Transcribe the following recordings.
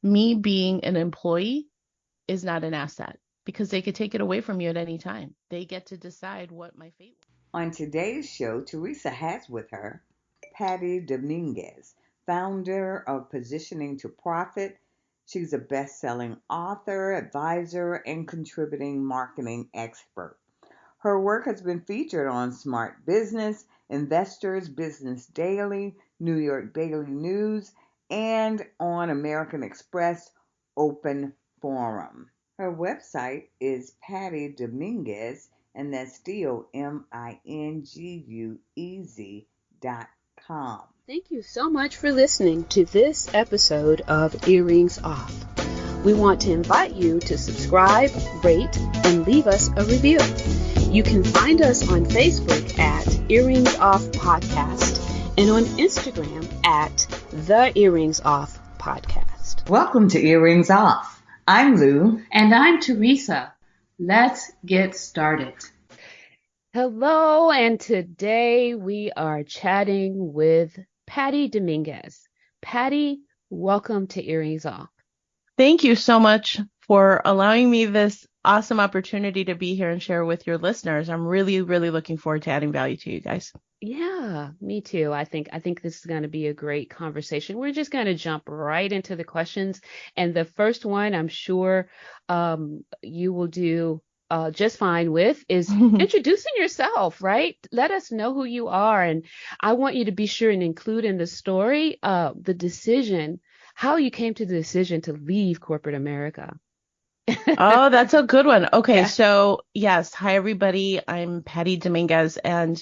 Me being an employee is not an asset because they could take it away from you at any time. They get to decide what my fate was. On today's show, Teresa has with her Patty Dominguez, founder of Positioning to Profit. She's a best selling author, advisor, and contributing marketing expert. Her work has been featured on Smart Business, Investors, Business Daily, New York Daily News, and on American Express Open Forum. Her website is Patty Dominguez, and that's DOMINGUEZ.com. Thank you so much for listening to this episode of Earrings Off. We want to invite you to subscribe, rate, and leave us a review. You can find us on Facebook at Earrings Off Podcast and on Instagram at The Earrings Off Podcast. Welcome to Earrings Off. I'm Lou. And I'm Teresa. Let's get started. Hello, and today we are chatting with Patty Dominguez. Patty, welcome to Earrings Off. Thank you so much for allowing me this awesome opportunity to be here and share with your listeners. I'm really, really looking forward to adding value to you guys. Yeah, me too. I think this is going to be a great conversation. We're just going to jump right into the questions. And the first one, I'm sure you will do just fine with, is introducing yourself, right? Let us know who you are. And I want you to be sure and include in the story the decision, how you came to the decision to leave corporate America. Oh, that's a good one. Okay, Yeah. so yes, hi everybody. I'm Patty Dominguez, and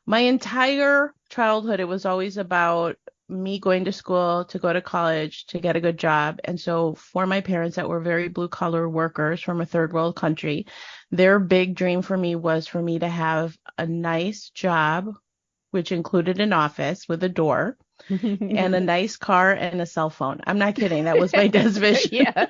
my entire childhood, it was always about me going to school, to go to college, to get a good job. And so for my parents that were very blue collar workers from a third world country, their big dream for me was for me to have a nice job, which included an office with a door and a nice car and a cell phone. I'm not kidding. That was my dad's vision. Yeah.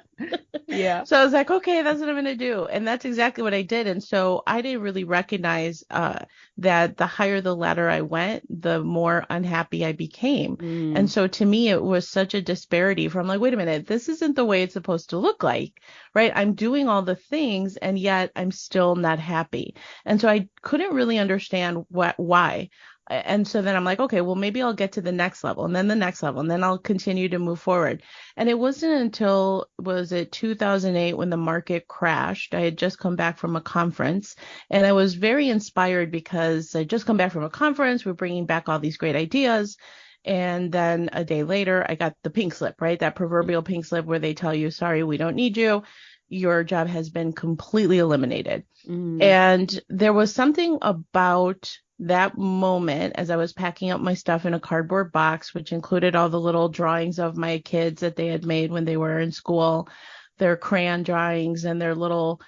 Yeah. So I was like, okay, that's what I'm going to do. And that's exactly what I did. And so I didn't really recognize that the higher the ladder I went, the more unhappy I became. And so to me, it was such a disparity from like, wait a minute, this isn't the way it's supposed to look like, right? I'm doing all the things and yet I'm still not happy. And so I couldn't really understand why. And so then I'm like, okay, well, maybe I'll get to the next level and then the next level, and then I'll continue to move forward. And it wasn't until, was it 2008 when the market crashed? I had just come back from a conference and I was very inspired because I just come back from a conference. We're bringing back all these great ideas. And then a day later, I got the pink slip, right? That proverbial pink slip where they tell you, sorry, we don't need you. Your job has been completely eliminated. And there was something about that moment as I was packing up my stuff in a cardboard box, which included all the little drawings of my kids that they had made when they were in school, their crayon drawings and their little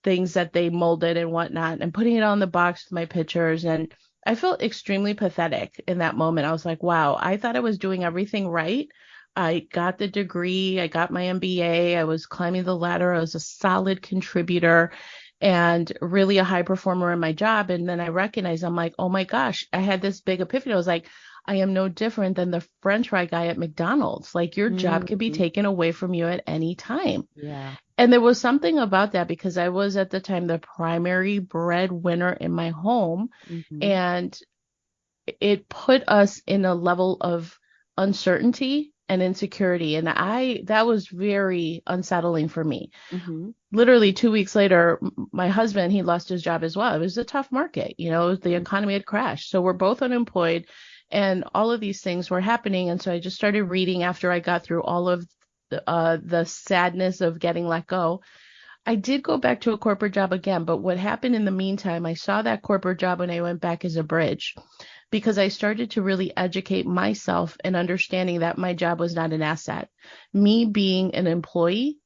things that they molded and whatnot, and putting it on the box with my pictures. And I felt extremely pathetic in that moment. I was like, wow, I thought I was doing everything right. I got the degree, I got my MBA, I was climbing the ladder, I was a solid contributor and really a high performer in my job. And then I recognized, I'm like, oh my gosh, I had this big epiphany. I was like, I am no different than the French fry guy at McDonald's. Like your job can be taken away from you at any time. Yeah. And there was something about that because I was at the time the primary breadwinner in my home. And it put us in a level of uncertainty and insecurity. And that was very unsettling for me. Literally 2 weeks later, my husband, he lost his job as well. It was a tough market. You know, the economy had crashed. So we're both unemployed and all of these things were happening. And so I just started reading after I got through all of the sadness of getting let go. I did go back to a corporate job again. But what happened in the meantime, I saw that corporate job when I went back as a bridge, because I started to really educate myself in understanding that my job was not an asset. Me being an employee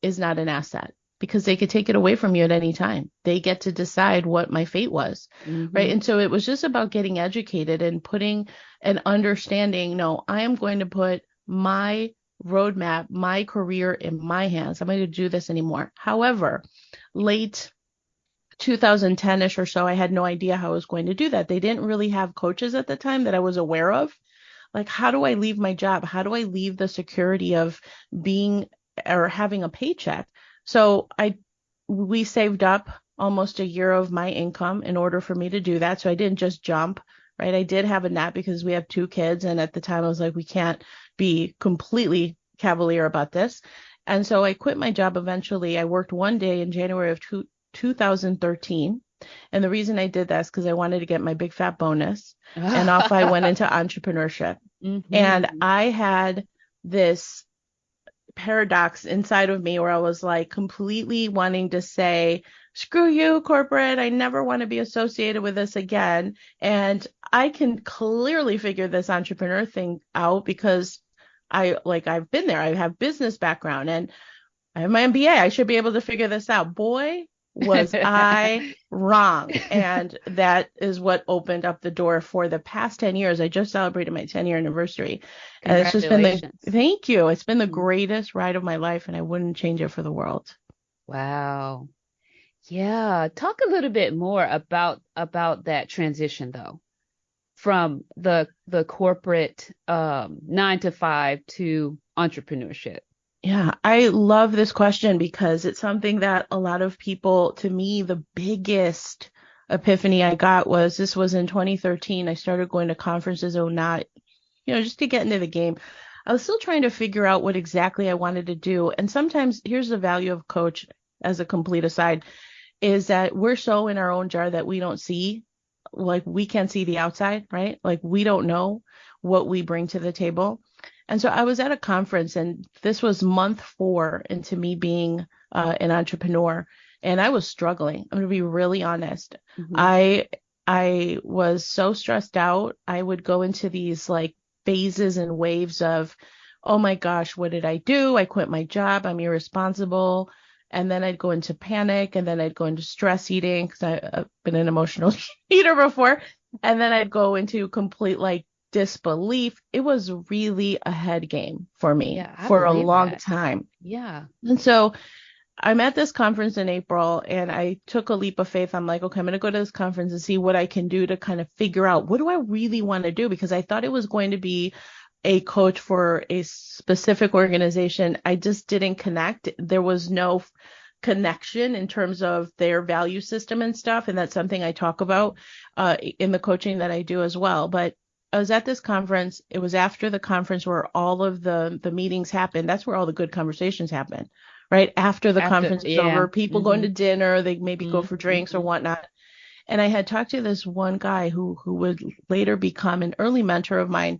is not an asset because they could take it away from you at any time. They get to decide what my fate was, right? And so it was just about getting educated and putting an understanding, no, I am going to put my roadmap, my career in my hands. I'm going to do this anymore. However, late 2010-ish or so, I had no idea how I was going to do that. They didn't really have coaches at the time that I was aware of. like, how do I leave my job? How do I leave the security of being or having a paycheck? So we saved up almost a year of my income in order for me to do that. So I didn't just jump, right? I did have a net because we have 2 kids. And at the time I was like, we can't be completely cavalier about this. And so I quit my job eventually. I worked one day in January of 2013. And the reason I did that is because I wanted to get my big fat bonus. And off I went into entrepreneurship. And I had this paradox inside of me where I was like completely wanting to say, screw you, corporate. I never want to be associated with this again. And I can clearly figure this entrepreneur thing out because I've been there. I have business background and I have my MBA. I should be able to figure this out. Boy, was I wrong. And that is what opened up the door for the past 10 years. I just celebrated my 10-year anniversary. And it's just been thank you. It's been the greatest ride of my life and I wouldn't change it for the world. Wow. Yeah. Talk a little bit more about that transition though, from the corporate 9 to 5 to entrepreneurship. Yeah, I love this question because it's something that a lot of people, to me, the biggest epiphany I got was this was in 2013. I started going to conferences or not, just to get into the game. I was still trying to figure out what exactly I wanted to do. And sometimes here's the value of coach as a complete aside, is that we're so in our own jar that we don't see, like we can't see the outside, right? Like we don't know what we bring to the table. And so I was at a conference and this was month 4 into me being an entrepreneur and I was struggling. I'm going to be really honest. I was so stressed out. I would go into these like phases and waves of, oh my gosh, what did I do? I quit my job. I'm irresponsible. And then I'd go into panic and then I'd go into stress eating because I've been an emotional eater before. And then I'd go into complete like disbelief. It was really a head game for me for a long time. Yeah. And so I'm at this conference in April and I took a leap of faith. I'm like, okay, I'm going to go to this conference and see what I can do to kind of figure out what do I really want to do? Because I thought it was going to be a coach for a specific organization. I just didn't connect. There was no connection in terms of their value system and stuff. And that's something I talk about in the coaching that I do as well. But I was at this conference. It was after the conference where all of the meetings happened. That's where all the good conversations happen, right? After the conference is over, people going to dinner, they maybe go for drinks or whatnot. And I had talked to this one guy who would later become an early mentor of mine.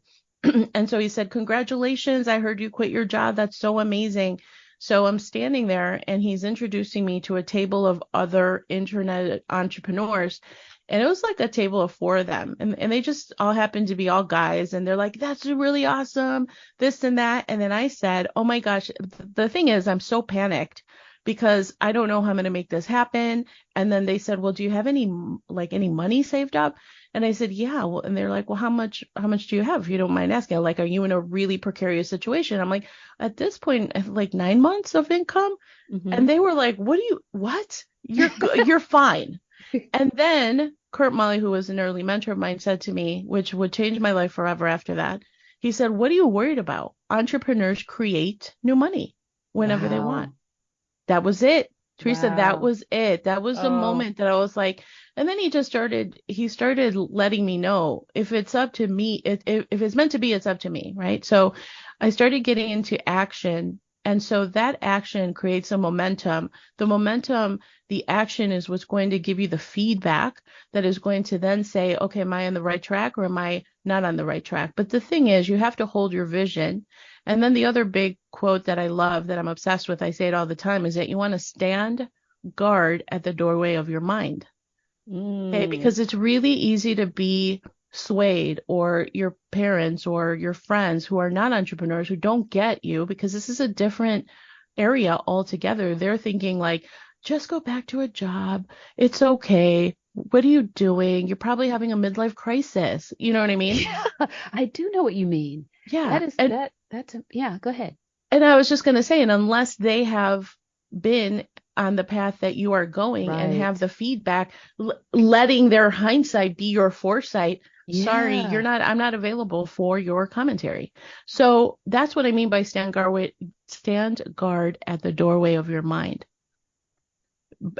And so he said, congratulations, I heard you quit your job. That's so amazing. So I'm standing there and he's introducing me to a table of other internet entrepreneurs. And it was like a table of 4 of them. And they just all happened to be all guys. And they're like, that's really awesome, this and that. And then I said, oh my gosh, the thing is, I'm so panicked because I don't know how I'm going to make this happen. And then they said, well, do you have any money saved up? And I said, yeah. Well, and they're like, well, how much do you have, if you don't mind asking? Like, are you in a really precarious situation? I'm like, at this point, like 9 months of income. And they were like, what? You're fine. And then Kurt Molly, who was an early mentor of mine, said to me, which would change my life forever after that. He said, what are you worried about? Entrepreneurs create new money whenever they want. That was it. Teresa, that was it. That was the moment that I was like, and then he started letting me know if it's up to me, if it's meant to be, it's up to me. Right. So I started getting into action. And so that action creates a momentum. The action is what's going to give you the feedback that is going to then say, okay, am I on the right track or am I not on the right track? But the thing is, you have to hold your vision. And then the other big quote that I love, that I'm obsessed with, I say it all the time, is that you want to stand guard at the doorway of your mind. Okay, because it's really easy to be swayed, or your parents or your friends who are not entrepreneurs, who don't get you, because this is a different area altogether. They're thinking like, just go back to a job. It's okay. What are you doing? You're probably having a midlife crisis. You know what I mean? Yeah, I do know what you mean. Yeah. Yeah, go ahead. And I was just going to say, and unless they have been on the path that you are going and have the feedback, letting their hindsight be your foresight, Sorry, Yeah. I'm not available for your commentary. So that's what I mean by stand guard at the doorway of your mind.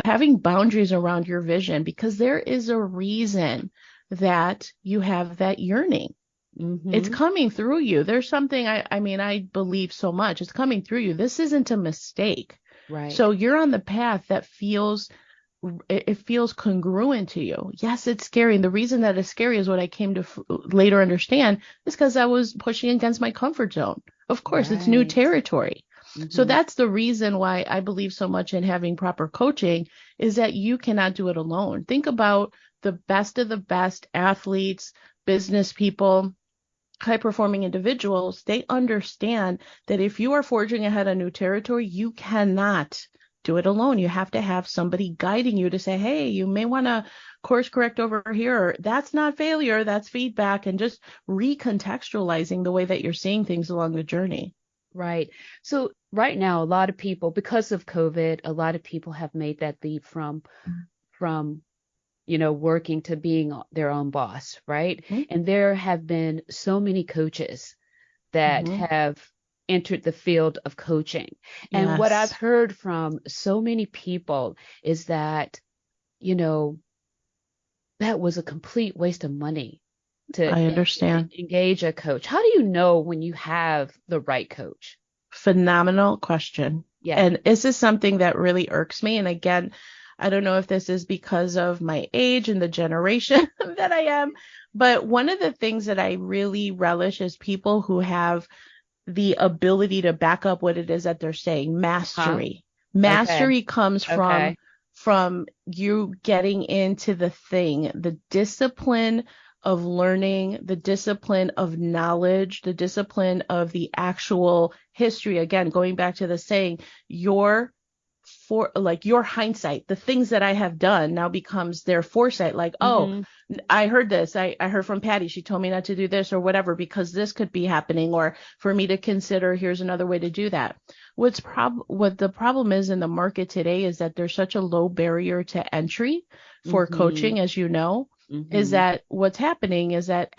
Having boundaries around your vision, because there is a reason that you have that yearning. It's Mm-hmm. coming through you. There's something I mean, I believe so much. It's coming through you. This isn't a mistake. Right. So you're on the path that it feels congruent to you. Yes, it's scary. And the reason that it's scary is what I came to later understand is because I was pushing against my comfort zone. Of course, it's new Right. territory. So Mm-hmm. that's the reason why I believe so much in having proper coaching is that you cannot do it alone. Think about the best of the best athletes, business people, high performing individuals. They understand that if you are forging ahead on new territory, you cannot do it alone. You have to have somebody guiding you to say, hey, you may want to course correct over here. That's not failure, that's feedback, and just recontextualizing the way that you're seeing things along the journey. Right. So right now, a lot of people, because of COVID, a lot of people have made that leap from working to being their own boss, right? Mm-hmm. And there have been so many coaches that Mm-hmm. have entered the field of coaching. And what I've Yes, heard from so many people is that, you know, that was a complete waste of money to I understand. engage a coach. How do you know when you have the right coach? Phenomenal question. Yeah. And this is something that really irks me. And again, I don't know if this is because of my age and the generation that I am, but one of the things that I really relish is people who have the ability to back up what it is that they're saying. Huh? Mastery. Okay. Mastery comes Okay. from you getting into the thing, the discipline of learning, the discipline of knowledge, the discipline of the actual history. Again, going back to the saying, your hindsight, the things that I have done now becomes their foresight. Like, oh, Mm-hmm. I heard this. I heard from Patty. She told me not to do this or whatever because this could be happening, or for me to consider, here's another way to do that. What the problem is in the market today is that there's such a low barrier to entry for Mm-hmm. coaching, as you know, is Mm-hmm. that what's happening is that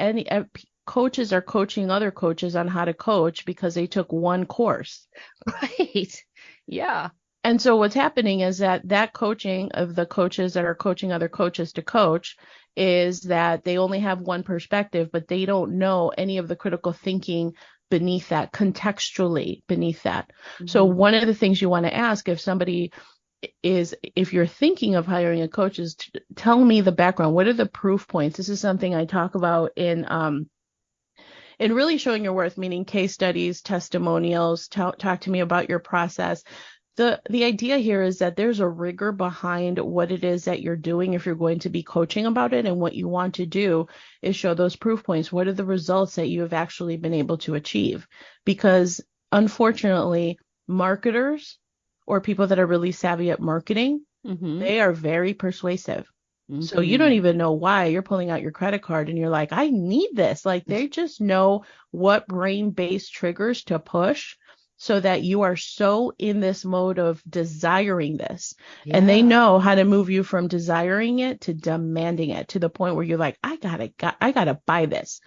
coaches are coaching other coaches on how to coach because they took one course. Right. Yeah. And so what's happening is that coaching of the coaches that are coaching other coaches to coach is that they only have one perspective, but they don't know any of the critical thinking beneath that, contextually beneath that. So Mm-hmm. one of the things you want to ask if you're thinking of hiring a coach is tell me the background. What are the proof points? This is something I talk about in really showing your worth, meaning case studies, testimonials, talk to me about your process. The idea here is that there's a rigor behind what it is that you're doing if you're going to be coaching about it, and what you want to do is show those proof points. What are the results that you have actually been able to achieve? Because unfortunately, marketers or people that are really savvy at marketing, Mm-hmm. they are very persuasive. So you don't Mm-hmm. even know why you're pulling out your credit card and you're like, I need this. Like they just know what brain-based triggers to push so that you are so in this mode of desiring this. And they Yeah. know how to move you from desiring it to demanding it to the point where you're like, I gotta buy this.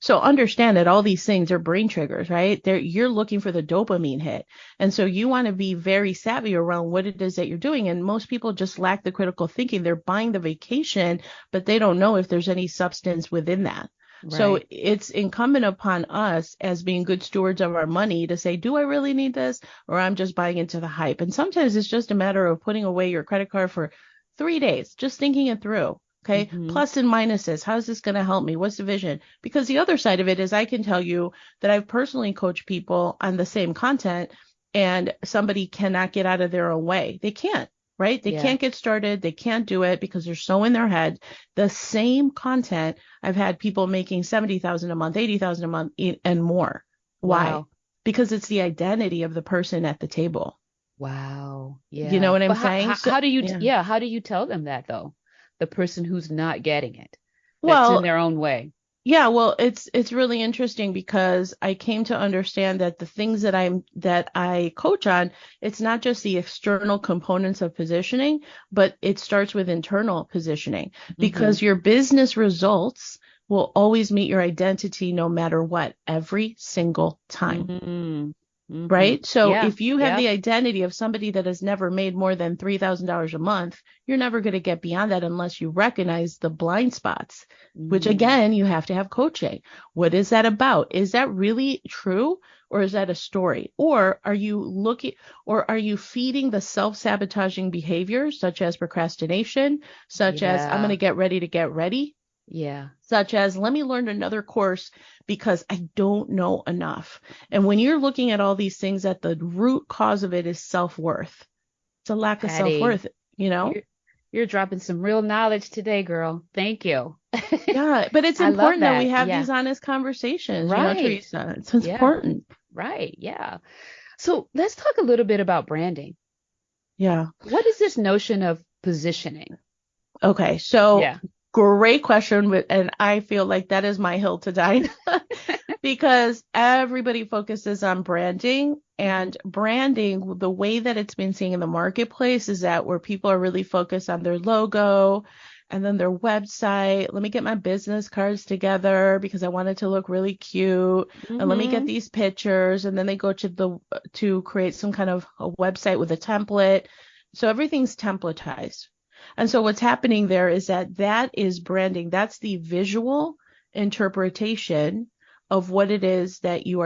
So understand that all these things are brain triggers, right? You're looking for the dopamine hit. And so you want to be very savvy around what it is that you're doing. And most people just lack the critical thinking. They're buying the vacation, but they don't know if there's any substance within that. So Right. it's incumbent upon us as being good stewards of our money to say, do I really need this? Or I'm just buying into the hype. And sometimes it's just a matter of putting away your credit card for 3 days, just thinking it through. Okay. Mm-hmm. Plus and minuses. How's this going to help me? What's the vision? Because the other side of it is I can tell you that I've personally coached people on the same content and somebody cannot get out of their own way. They can't, right? They Yeah. can't get started. They can't do it because they're so in their head. The same content, I've had people making 70,000 a month, 80,000 a month and more. Why? Wow. Because it's the identity of the person at the table. Wow. You know Yeah. what I'm But how, saying? how, So, how do you, yeah. yeah, how do you tell them that though? The person who's not getting it, that's in Well, their own way. yeah, well, it's really interesting because I came to understand that the things that I coach on, it's not just the external components of positioning, but it starts with internal positioning Mm-hmm. because your business results will always meet your identity no matter what, every single time. Mm-hmm. Right? So Yeah. if you have Yep. the identity of somebody that has never made more than $3,000 a month, you're never going to get beyond that unless you recognize the blind spots, which again, you have to have coaching. What is that about? Is that really true? Or is that a story? Or are you feeding the self-sabotaging behaviors such as procrastination, such as I'm going to get ready to get ready? Yeah. Such as, let me learn another course because I don't know enough. And when you're looking at all these things, at the root cause of it is self-worth. It's a lack of Patty, self-worth, you know? you're dropping some real knowledge today, girl. Thank you. Yeah, but it's I love important that we that. have Yeah. these honest conversations, Right. Teresa. It's Yeah. important. Right. Yeah. So let's talk a little bit about branding. Yeah. What is this notion of positioning? Okay. So Yeah. great question. And I feel like that is my hill to die because everybody focuses on branding, and branding, the way that it's been seen in the marketplace is that where people are really focused on their logo and then their website. Let me get my business cards together because I want it to look really cute. And let me get Mm-hmm. these pictures. And then they go to create some kind of a website with a template. So everything's templatized. And so what's happening there is that is branding. That's the visual interpretation of what it is that you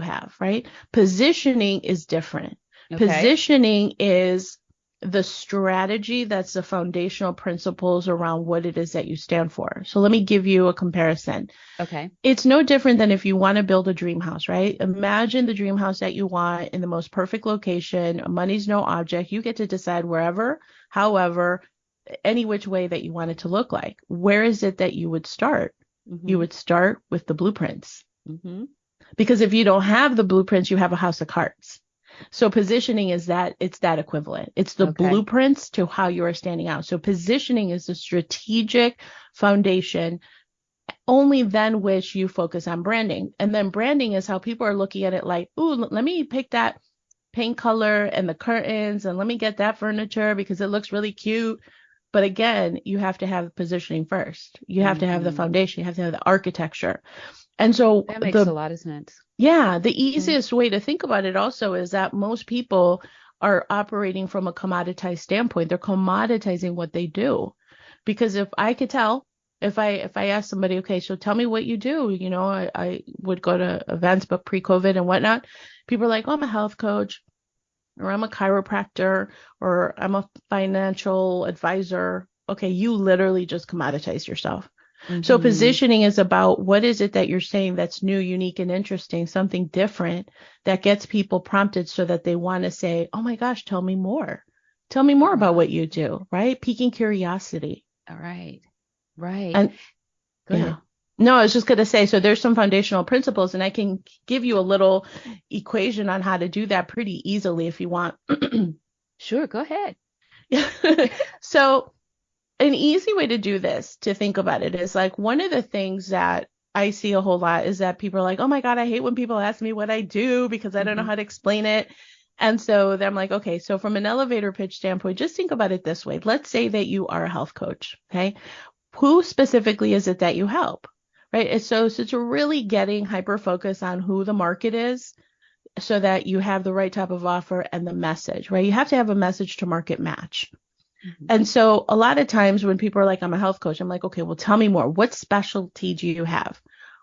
have, right? Positioning is different. Okay. Positioning is the strategy, that's the foundational principles around what it is that you stand for. So let me give you a comparison. Okay. It's no different than if you want to build a dream house, right? Imagine the dream house that you want in the most perfect location. Money's no object. You get to decide wherever, however, any which way that you want it to look like. Where is it that you would start? Mm-hmm. You would start with the blueprints. Mm-hmm. Because if you don't have the blueprints, you have a house of cards. So positioning is that, it's that equivalent. It's the Okay. blueprints to how you are standing out. So positioning is the strategic foundation, only then which you focus on branding. And then branding is how people are looking at it like, ooh, let me pick that paint color and the curtains and let me get that furniture because it looks really cute. But again, you have to have positioning first. You have to have the foundation. You have to have the architecture. And so that makes a lot of sense. the easiest way to think about it also is that most people are operating from a commoditized standpoint. They're commoditizing what they do. Because if I could tell, if I ask somebody, okay, so tell me what you do, I would go to events, but pre-COVID and whatnot, people are like, oh, I'm a health coach, or I'm a chiropractor, or I'm a financial advisor. Okay, you literally just commoditize yourself. So positioning is about what is it that you're saying that's new, unique, and interesting, something different that gets people prompted so that they want to say, oh my gosh, tell me more. Tell me more about what you do, right? Piquing curiosity. All right. Right. And Go ahead. No, I was just going to say, so there's some foundational principles, and I can give you a little equation on how to do that pretty easily if you want. Sure, go ahead. So an easy way to do this, to think about it, is like one of the things that I see a whole lot is that people are like, oh my God, I hate when people ask me what I do because I don't know how to explain it. And so then I'm like, okay, so from an elevator pitch standpoint, just think about it this way. Let's say that you are a health coach. Okay. Who specifically is it that you help? Right. So it's really getting hyper focused on who the market is so that you have the right type of offer and the message, right? You have to have a message to market match. And so a lot of times when people are like, I'm a health coach, I'm like, okay, well, tell me more. What specialty do you have?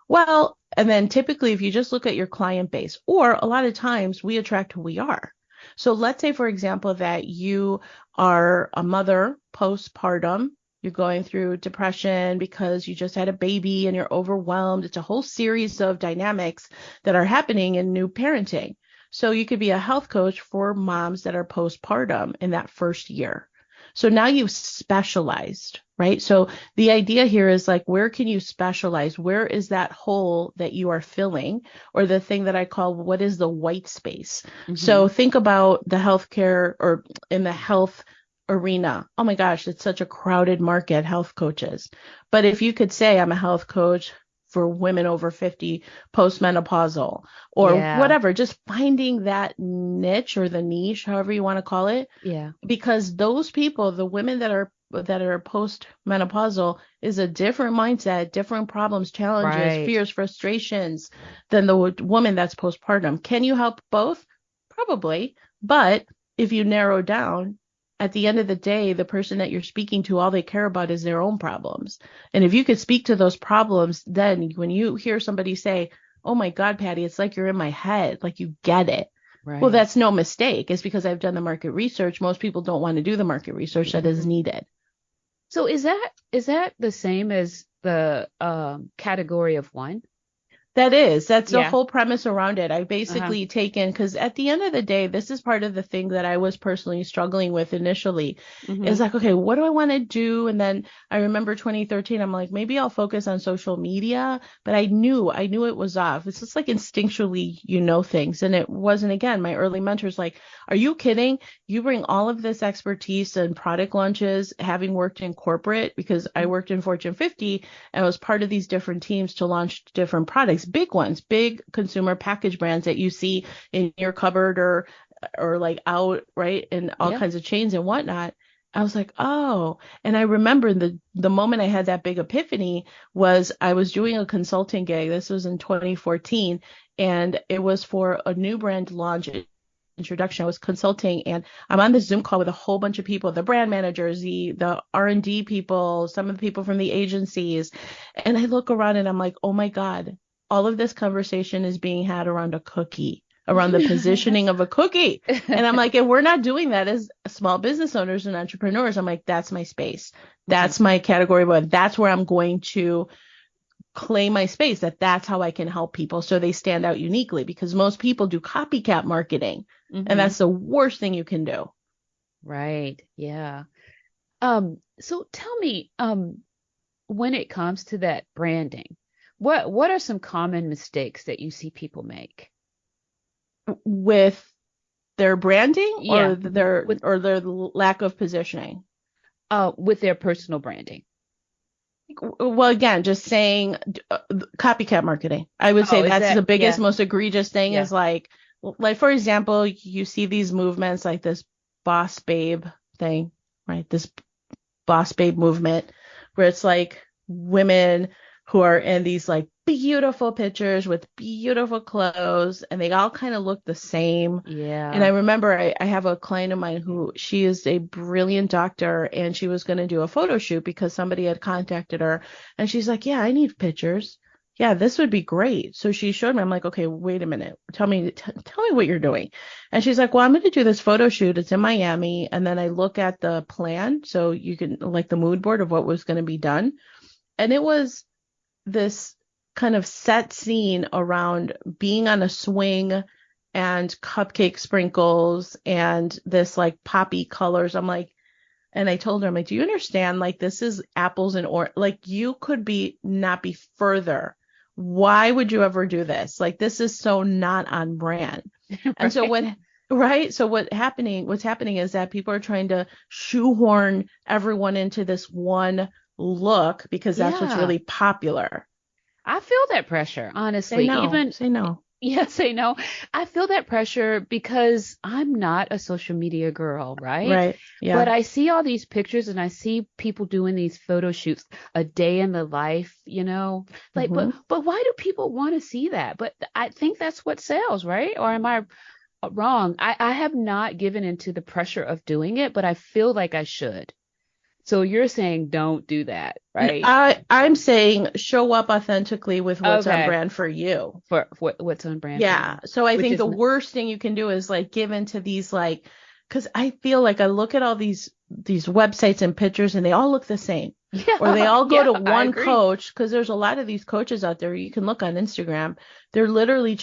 Well, and then typically if you just look at your client base, or a lot of times we attract who we are. So let's say, for example, that you are a mother postpartum. You're going through depression because you just had a baby and you're overwhelmed. It's a whole series of dynamics that are happening in new parenting. So you could be a health coach for moms that are postpartum in that first year. So now you've specialized, right? So the idea here is like, where can you specialize? Where is that hole that you are filling, or the thing that I call, what is the white space? So think about the healthcare, or in the health arena. Oh my gosh, it's such a crowded market, health coaches. But if you could say, I'm a health coach for women over 50 postmenopausal, or whatever, just finding that niche or the niche, however you want to call it. Yeah. Because those people, the women that are that are post-menopausal is a different mindset, different problems, challenges, Right. fears, frustrations than the woman that's postpartum. Can you help both? Probably. But if you narrow down, at the end of the day, the person that you're speaking to, all they care about is their own problems. And if you could speak to those problems, then when you hear somebody say, "Oh my God, Patty, it's like you're in my head," like you get it. Well, Right. that's no mistake. It's because I've done the market research. Most people don't want to do the market research that is needed. So is that the same as the category of one? That's the Yeah. whole premise around it. I Uh-huh. basically taken, because at the end of the day, this is part of the thing that I was personally struggling with initially. Mm-hmm. Is like, okay, what do I want to do? And then I remember 2013, I'm like, maybe I'll focus on social media, but I knew it was off. It's just like instinctually, things. And it wasn't, again, my early mentors like, are you kidding? You bring all of this expertise and product launches, having worked in corporate, because I worked in Fortune 50 and was part of these different teams to launch different products, big ones, big consumer package brands that you see in your cupboard or like out, right, in all Yeah. kinds of chains and whatnot. I was like, oh, and I remember the moment I had that big epiphany was I was doing a consulting gig. This was in 2014, and it was for a new brand launch introduction. I was consulting, and I'm on this Zoom call with a whole bunch of people, the brand managers, the R&D people, some of the people from the agencies. And I look around and I'm like, oh my God, all of this conversation is being had around a cookie, around the positioning of a cookie. And I'm like, and we're not doing that as small business owners and entrepreneurs. I'm like, that's my space. That's my category, but that's where I'm going to claim my space, that's how I can help people so they stand out uniquely, because most people do copycat marketing, and Mm-hmm. that's the worst thing you can do. Right. Yeah. So tell me, when it comes to that branding, what are some common mistakes that you see people make? With their branding Yeah, or their with lack of positioning. with their personal branding. Well, again, just saying copycat marketing. I would say Oh, is that's the that biggest, yeah, most egregious thing yeah. is like for example, you see these movements like this boss babe thing, right? This boss babe movement where it's like women who are in these like beautiful pictures with beautiful clothes, and they all kind of look the same. And I Yeah. remember I have a client of mine who, she is a brilliant doctor, and she was going to do a photo shoot because somebody had contacted her, and she's like, yeah, I need pictures. Yeah, this would be great. So she showed me. I'm like, okay, wait a minute. Tell me what you're doing. And she's like, well, I'm going to do this photo shoot. It's in Miami. And then I look at the plan. So you can, like, the mood board of what was going to be done. And it was this kind of set scene around being on a swing and cupcake sprinkles and this like poppy colors. I'm like, and I told her, I'm like, do you understand? Like, this is apples and orange. Like, you could be not be further. Why would you ever do this? Like, this is so not on brand. And so Right. what, right? So what's happening is that people are trying to shoehorn everyone into this one look because that's what's Yeah. really popular. I feel that pressure, Say honestly. no, Even say no. yes, I know. I feel that pressure because I'm not a social media girl, right? Right. But Yeah. I see all these pictures and I see people doing these photo shoots, a day in the life, like, but Hmm. but why do people want to see that? But I think that's what sells, right? Or am I wrong? I have not given into the pressure of doing it, but I feel like I should. So you're saying don't do that, right? I'm saying show up authentically with what's on Okay. brand for you. For what's on brand for Yeah. you, So I which think is the worst thing you can do is like give into these like, because I feel like I look at all these websites and pictures and they all look the same. Or they yeah, all go yeah, to I one agree. coach, because there's a lot of these coaches out there. You can look on Instagram. They're literally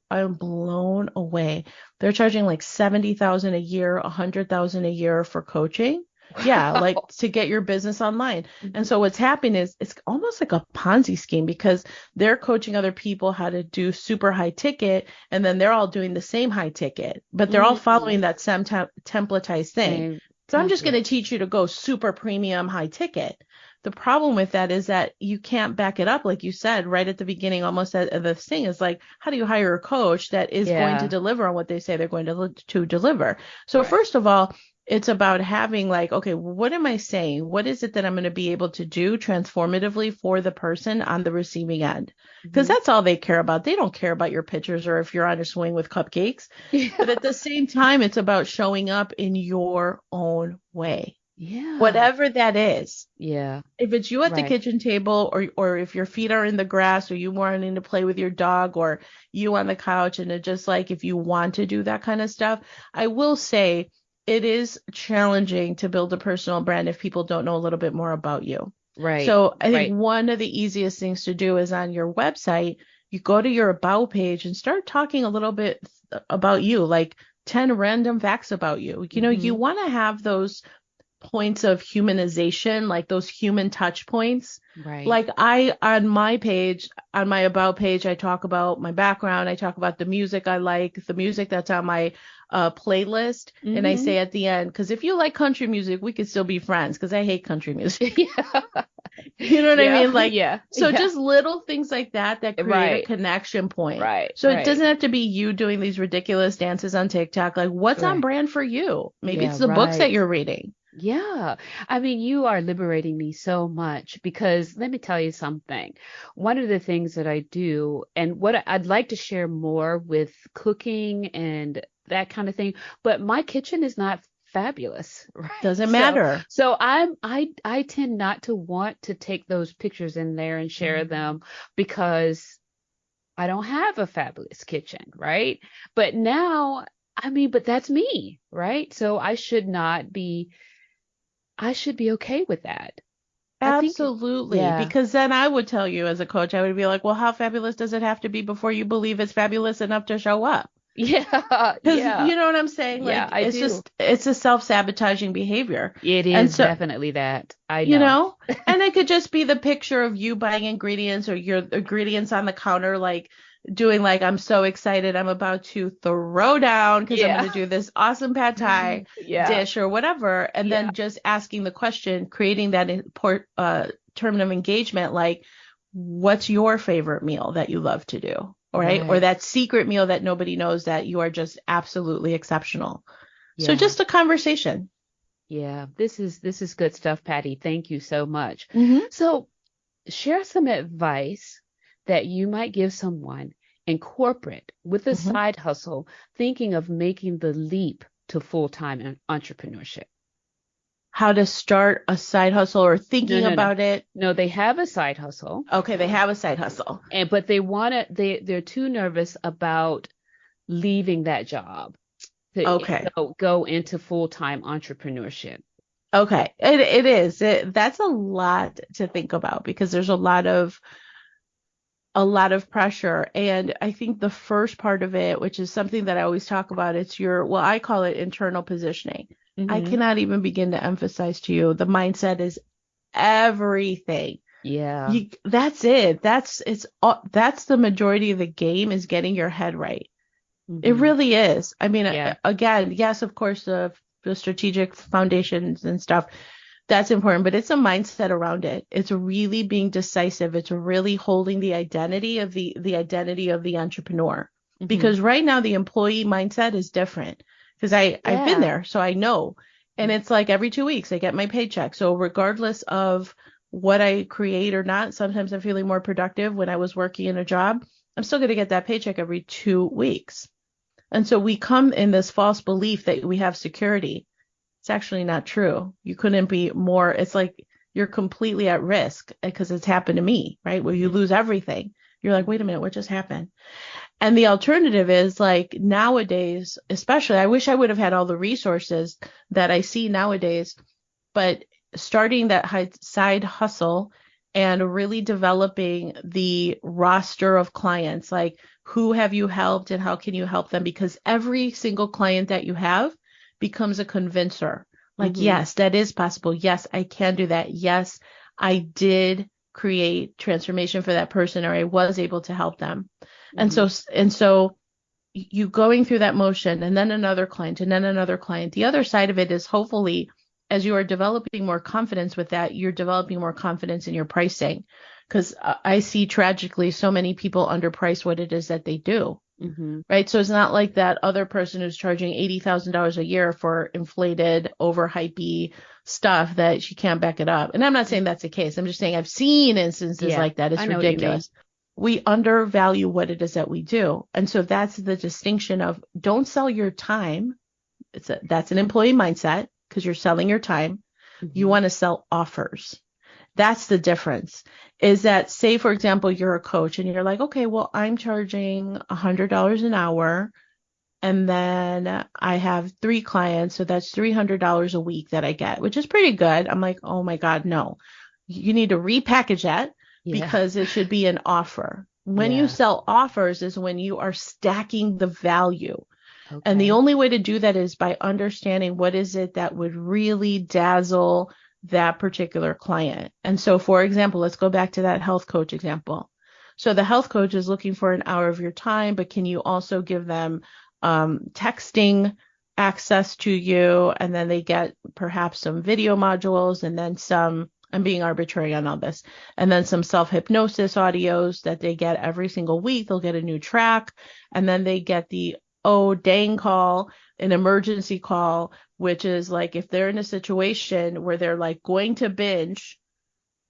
I'm blown away. They're charging like 70,000 a year, 100,000 a year for coaching. Yeah, like Wow. to get your business online. And Mhm. so what's happening is it's almost like a Ponzi scheme, because they're coaching other people how to do super high ticket, and then they're all doing the same high ticket, but they're all Mm, following that same templatized thing. same So I'm just going template. to teach you to go super premium high ticket. The problem with that is that you can't back it up. Like you said right at the beginning, almost at the thing is like, how do you hire a coach that is going to Yeah, deliver on what they say they're going to deliver? So right. first of all, It's about having like, okay, what am I saying? What is it that I'm going to be able to do transformatively for the person on the receiving end? Because Hmm. that's all they care about. They don't care about your pictures or if you're on a swing with cupcakes. But at the same time, it's about showing up in your own way, Yeah. whatever that is. Yeah. If it's you at the Right. kitchen table or if your feet are in the grass or you wanting to play with your dog or you on the couch and it just like if you want to do that kind of stuff, I will say it is challenging to build a personal brand if people don't know a little bit more about you. Right. So I think Right. one of the easiest things to do is on your website, you go to your about page and start talking a little bit about you, like 10 random facts about you. You know, you Hmm. want to have those points of humanization, like those human touch points. Right. Like on my page, on my about page, I talk about my background. I talk about the music I like, the music that's on my playlist. And I Hmm. say at the end, because if you like country music, we could still be friends because I hate country music. Yeah. You know what I Yeah. mean? Like, Yeah. so Yeah. just little things like that that create a Right. connection point. Right. So it Right. doesn't have to be you doing these ridiculous dances on TikTok. Like, what's on Right. brand for you? Maybe Yeah. it's the books that Right. you're reading. Yeah. I mean, you are liberating me so much because let me tell you something. One of the things that I do and what I'd like to share more with cooking and that kind of thing, but my kitchen is not fabulous, right? Doesn't So matter. so I tend not to want to take those pictures in there and share them because I don't have a fabulous kitchen, right? But now, I mean, but that's me, right? So I should be okay with that. I think, Absolutely. yeah, Because then I would tell you as a coach, I would be like, well, how fabulous does it have to be before you believe it's fabulous enough to show up? yeah, Because yeah, you know what I'm saying? yeah, Like, I it's do. just, it's a self-sabotaging behavior. It And is so, definitely that. I you know. know, and it could just be the picture of you buying ingredients or your ingredients on the counter, like doing like, I'm so excited. I'm about to throw down because I'm going Yeah, to do this awesome pad thai yeah, dish or whatever. And yeah, then just asking the question, creating that term of engagement, like, what's your favorite meal that you love to do? Right. Or right. that secret meal that nobody knows that you are just absolutely exceptional. So Yeah, just a conversation. yeah. This is good stuff, Patty. Thank you so much. Hmm. So, share some advice that you might give someone in corporate with a Hmm. side hustle thinking of making the leap to full-time entrepreneurship. How to start a side hustle or No, thinking no, no. about it. No, they have a side hustle, Okay, they have a side hustle. and but they're too nervous about leaving that job to Okay. go into full-time entrepreneurship. Okay. It is. That's a lot to think about because there's a lot of pressure. And I think the first part of it, which is something that I always talk about, it's well, I call it internal positioning. I Hmm. cannot even begin to emphasize to you the mindset is everything. Yeah. That's it. That's the majority of the game is getting your head right. It Hmm. really is. I mean, Yeah. again, yes, of course, the strategic foundations and stuff, that's important, but it's a mindset around it. It's really being decisive. It's really holding the identity of the identity of the entrepreneur. Hmm. Because right now the employee mindset is different. Because I've been Yeah. there, so I know. And it's like every 2 weeks I get my paycheck. So regardless of what I create or not, sometimes I'm feeling more productive when I was working in a job. I'm still going to get that paycheck every 2 weeks. And so we come in this false belief that we have security. It's actually not true. You couldn't be more, it's like you're completely at risk because it's happened to me, right? Where you Hmm. lose everything. You're like, wait a Hmm. minute, what just happened? And the alternative is like nowadays, especially, I wish I would have had all the resources that I see nowadays, but starting that side hustle and really developing the roster of clients, like who have you helped and how can you help them? Because every single client that you have becomes a convincer. Like, Hmm. yes, that is possible. Yes, I can do that. Yes, I did create transformation for that person or I was able to help them. And Hmm. so you going through that motion and then another client and then another client. The other side of it is hopefully as you are developing more confidence with that, you're developing more confidence in your pricing. Because I see tragically so many people underprice what it is that they do. Mm-hmm. right? So it's not like that other person who's charging $80,000 a year for inflated, overhypey stuff that she can't back it up. And I'm not saying that's the case. I'm just saying I've seen instances Yeah, like that. I It's know what you mean. ridiculous. We undervalue what it is that we do. And so that's the distinction of don't sell your time. That's an employee mindset because you're selling your time. You Mm-hmm. want to sell offers. That's the difference. Is that, say, for example, you're a coach and you're like, okay, well, I'm charging $100 an hour and then I have 3 clients. So that's $300 a week that I get, which is pretty good. I'm like, oh my God, no. You need to repackage that Yeah. because it should be an offer. When you Yeah. sell offers is when you are stacking the value. And the Okay. only way to do that is by understanding what is it that would really dazzle that particular client. And so, for example, let's go back to that health coach example. So the health coach is looking for an hour of your time, but can you also give them texting access to you? And then they get perhaps some video modules and then some, I'm being arbitrary on all this, and then some self-hypnosis audios that they get every single week. They'll get a new track, and then they get the oh dang call, an emergency call, which is like if they're in a situation where they're like going to binge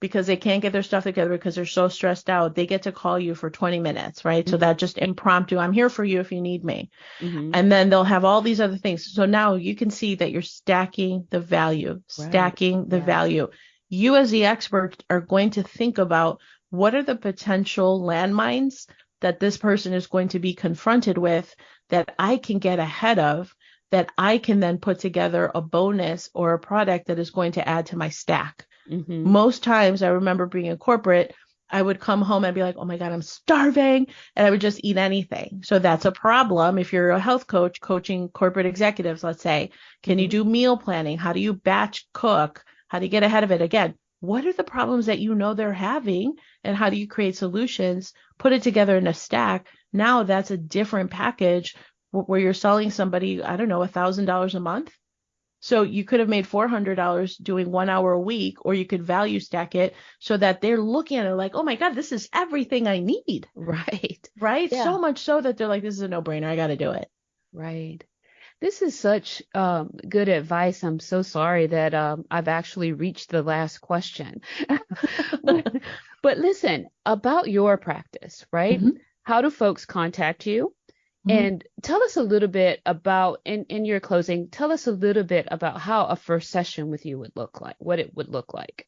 because they can't get their stuff together because they're so stressed out, they get to call you for 20 minutes, right? So that just impromptu, I'm here for you if you need me. Mm-hmm. And then they'll have all these other things. So now you can see that you're stacking the value, Right. stacking the Yeah. value. You as the expert are going to think about what are the potential landmines that this person is going to be confronted with that I can get ahead of, that I can then put together a bonus or a product that is going to add to my stack. Mm-hmm. Most times I remember being in corporate, I would come home and be like, oh my God, I'm starving. And I would just eat anything. So that's a problem. If you're a health coach coaching corporate executives, let's say, can you Mm-hmm. do meal planning? How do you batch cook? How do you get ahead of it? Again, what are the problems that you know they're having and how do you create solutions? Put it together in a stack. Now that's a different package where you're selling somebody, I don't know, $1,000 a month. So you could have made $400 doing 1 hour a week, or you could value stack it so that they're looking at it like, oh my God, this is everything I need, Right. right? Yeah. So much so that they're like, this is a no-brainer. I got to do it. Right. This is such good advice. I'm so sorry that I've actually reached the last question. But listen, about your practice, right? Mhm, How do folks contact you? mhm. And tell us a little bit about, in your closing, tell us a little bit about how a first session with you would look like, what it would look like.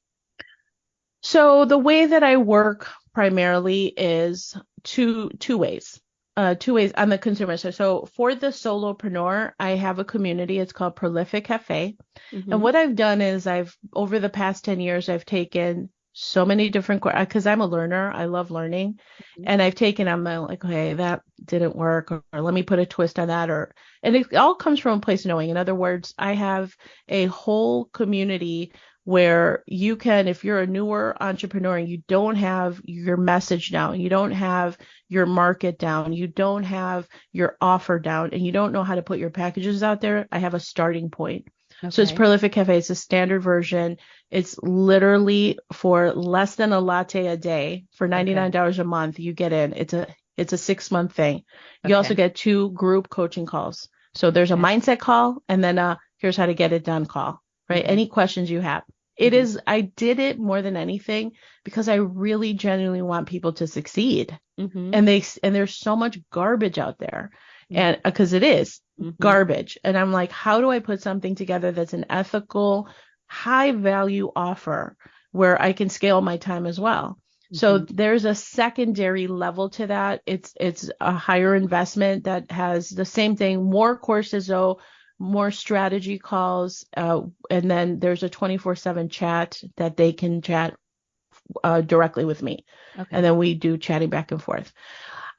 So the way that I work primarily is two ways. Two ways on the consumer side. So for the solopreneur, I have a community. It's called Prolific Cafe. And Mm-hmm. what I've done is over the past 10 years, I've taken so many different, because I'm a learner. I love learning. And I'm like, okay, that didn't work, or let me put a twist on that. And it all comes from a place of knowing. In other words, I have a whole community where you can, if you're a newer entrepreneur and you don't have your message down, you don't have your market down, you don't have your offer down, and you don't know how to put your packages out there, I have a starting point. So it's Okay. Prolific Cafe. It's a standard version. It's literally for less than a latte a day for $99 a month. You get in. It's a 6-month thing. You also Okay. get 2 group coaching calls. So there's a Okay. mindset call and then here's how to get it done call, right? Okay. Any questions you have. I did it more than anything because I really genuinely want people to succeed. Mm-hmm. And there's so much garbage out there. And because it is Mm-hmm. garbage. And I'm like, how do I put something together that's an ethical, high value offer where I can scale my time as well? So Mm-hmm. there's a secondary level to that. It's a higher investment that has the same thing, more courses though, more strategy calls, and then there's a 24/7 chat that they can chat directly with me. Okay. And then we do chatting back and forth.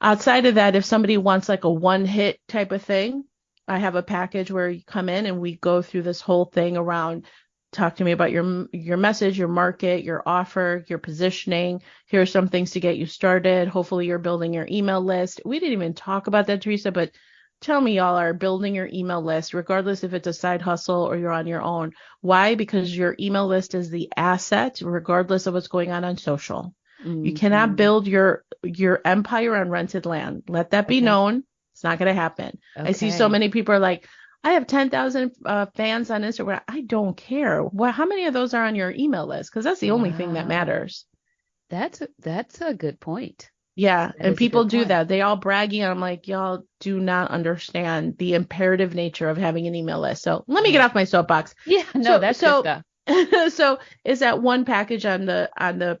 Outside of that, if somebody wants like a one hit type of thing, I have a package where you come in and we go through this whole thing around talk to me about your message, your market, your offer, your positioning. Here are some things to get you started. Hopefully you're building your email list. We didn't even talk about that, Teresa, but tell me y'all are building your email list, regardless if it's a side hustle or you're on your own. Why? Because your email list is the asset, regardless of what's going on social. You cannot Mm-hmm. build your empire on rented land. Let that be Okay. known. It's not going to happen. I see so Okay. many people are like, I have 10,000 fans on Instagram. I don't care. Well, how many of those are on your email list? Because that's the only thing that Wow. matters. That's a good point. Yeah, That and is a people good do point. that. They all bragging. I'm like, y'all do not understand the imperative nature of having an email list. So let me get Yeah. off my soapbox. Yeah, no, So that's good so stuff. so is that one package on the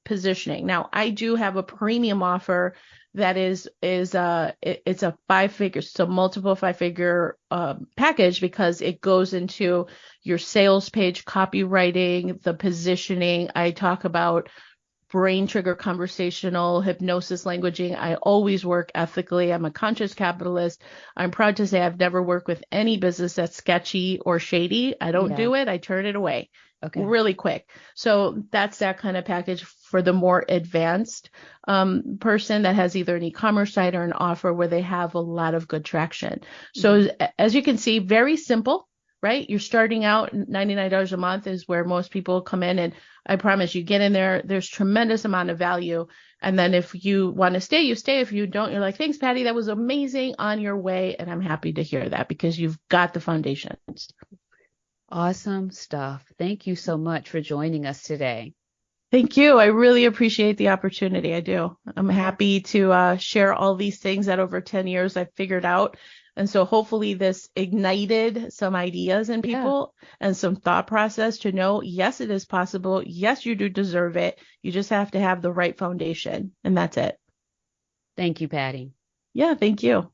positioning. Now, I do have a premium offer that it's a 5-figure, so multiple 5-figure package because it goes into your sales page, copywriting, the positioning. I talk about brain trigger conversational hypnosis languaging. I always work ethically. I'm a conscious capitalist. I'm proud to say I've never worked with any business that's sketchy or shady. I don't Yeah. do it. I turn it away Okay. really quick. So that's that kind of package for the more advanced person that has either an e-commerce site or an offer where they have a lot of good traction. Mhm. So as you can see, very simple, right? You're starting out $99 a month is where most people come in, and I promise you get in there, there's tremendous amount of value. And then if you want to stay, you stay. If you don't, you're like, thanks, Patty. That was amazing, on your way. And I'm happy to hear that because you've got the foundations. Awesome stuff. Thank you so much for joining us today. Thank you. I really appreciate the opportunity. I do. I'm Yeah. happy to share all these things that over 10 years I've figured out. And so hopefully this ignited some ideas in Yeah. people and some thought process to know, yes, it is possible. Yes, you do deserve it. You just have to have the right foundation. And that's it. Thank you, Patty. Yeah, thank you.